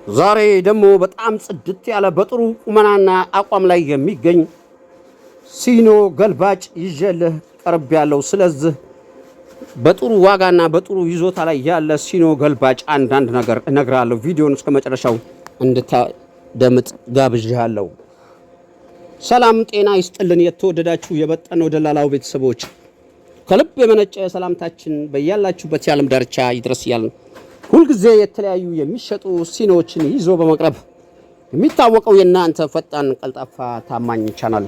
ዛሬ ደግሞ በጣም ጽድት ያለ በጥሩ ቁመናና አቋም ላይ የሚገኝ ሲኖ ገልባጭ ይዤልህ ቀርብ ያለው። ስለዚህ በጥሩ ዋጋና በጥሩ ይዞታ ላይ ያለ ሲኖ ገልባጭ አንዳንድ ነገር እነግራለሁ። ቪዲዮውን እስከ መጨረሻው እንድታደምጥ ጋብዣለሁ። ሰላም ጤና ይስጥልን። የተወደዳችሁ የበጠነው ደላላው ቤተሰቦች ከልብ የመነጨ ሰላምታችን በያላችሁበት የዓለም ዳርቻ ይድረስ እያልን ሁልጊዜ የተለያዩ የሚሸጡ ሲኖዎችን ይዞ በመቅረብ የሚታወቀው የእናንተ ፈጣን ቀልጣፋ ታማኝ ቻናል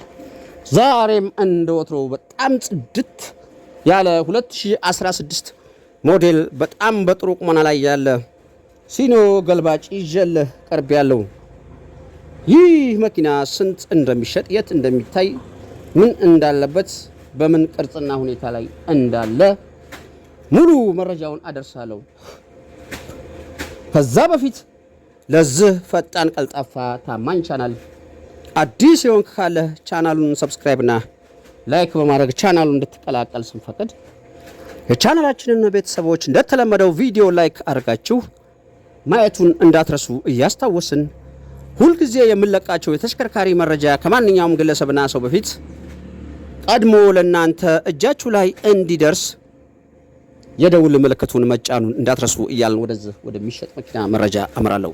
ዛሬም እንደወትሮ በጣም ጽድት ያለ 2016 ሞዴል በጣም በጥሩ ቁመና ላይ ያለ ሲኖ ገልባጭ ይዤልህ ቀርብ ያለው። ይህ መኪና ስንት እንደሚሸጥ፣ የት እንደሚታይ፣ ምን እንዳለበት፣ በምን ቅርጽና ሁኔታ ላይ እንዳለ ሙሉ መረጃውን አደርሳለሁ። ከዛ በፊት ለዚህ ፈጣን ቀልጣፋ ታማኝ ቻናል አዲስ የሆንክ ካለ ቻናሉን ሰብስክራይብና ላይክ በማድረግ ቻናሉን እንድትቀላቀል ስንፈቅድ የቻናላችንን ቤተሰቦች እንደተለመደው ቪዲዮ ላይክ አድርጋችሁ ማየቱን እንዳትረሱ እያስታወስን ሁልጊዜ የምንለቃቸው የተሽከርካሪ መረጃ ከማንኛውም ግለሰብና ሰው በፊት ቀድሞ ለእናንተ እጃችሁ ላይ እንዲደርስ የደውል ምልክቱን መጫኑን እንዳትረሱ እያልን ወደዚህ ወደሚሸጥ መኪና መረጃ አምራለሁ።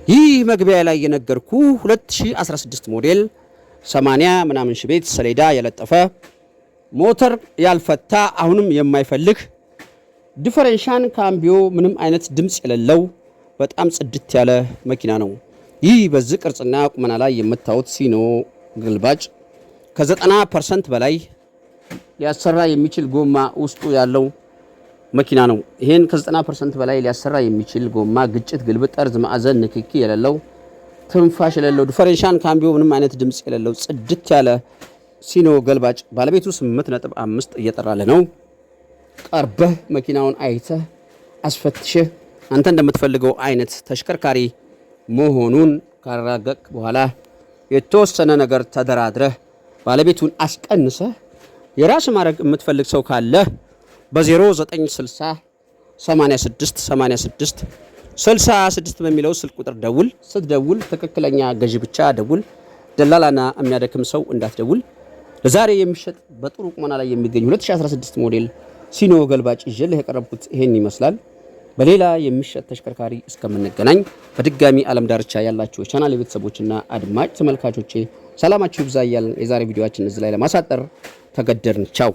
ይህ መግቢያ ላይ የነገርኩ 2016 ሞዴል 80 ምናምን ሺህ ቤት ሰሌዳ የለጠፈ ሞተር ያልፈታ አሁንም የማይፈልግ ዲፈረንሻን ካምቢዮ ምንም አይነት ድምፅ የሌለው በጣም ጽድት ያለ መኪና ነው። ይህ በዚህ ቅርጽና ቁመና ላይ የምታዩት ሲኖ ገልባጭ ከ90% በላይ ሊያሰራ የሚችል ጎማ ውስጡ ያለው መኪና ነው። ይሄን ከ90% በላይ ሊያሰራ የሚችል ጎማ፣ ግጭት፣ ግልብጥ፣ ጠርዝ፣ ማዕዘን ንክኪ የሌለው፣ ትንፋሽ የሌለው፣ ዲፈረንሻን ካምቢዮ ምንም አይነት ድምፅ የሌለው ጽድት ያለ ሲኖ ገልባጭ ባለቤቱ 8.5 እየጠራለ ነው። ቀርበህ መኪናውን አይተህ አስፈትሸህ አንተ እንደምትፈልገው አይነት ተሽከርካሪ መሆኑን ካረጋገጥክ በኋላ የተወሰነ ነገር ተደራድረህ ባለቤቱን አስቀንሰህ የራስ ማድረግ የምትፈልግ ሰው ካለ በ0960 86 86 66 በሚለው ስልክ ቁጥር ደውል። ስትደውል ትክክለኛ ገዢ ብቻ ደውል። ደላላና የሚያደክም ሰው እንዳትደውል። ለዛሬ የሚሸጥ በጥሩ ቁመና ላይ የሚገኝ 2016 ሞዴል ሲኖ ገልባጭ ይዤልህ የቀረብኩት ይሄን ይመስላል። በሌላ የሚሸጥ ተሽከርካሪ እስከምንገናኝ በድጋሚ ዓለም ዳርቻ ያላችሁ ቻናል የቤተሰቦችና አድማጭ ተመልካቾቼ ሰላማችሁ ይብዛ እያልን የዛሬ ቪዲዮአችን እዚህ ላይ ለማሳጠር ተገደድን። ቻው።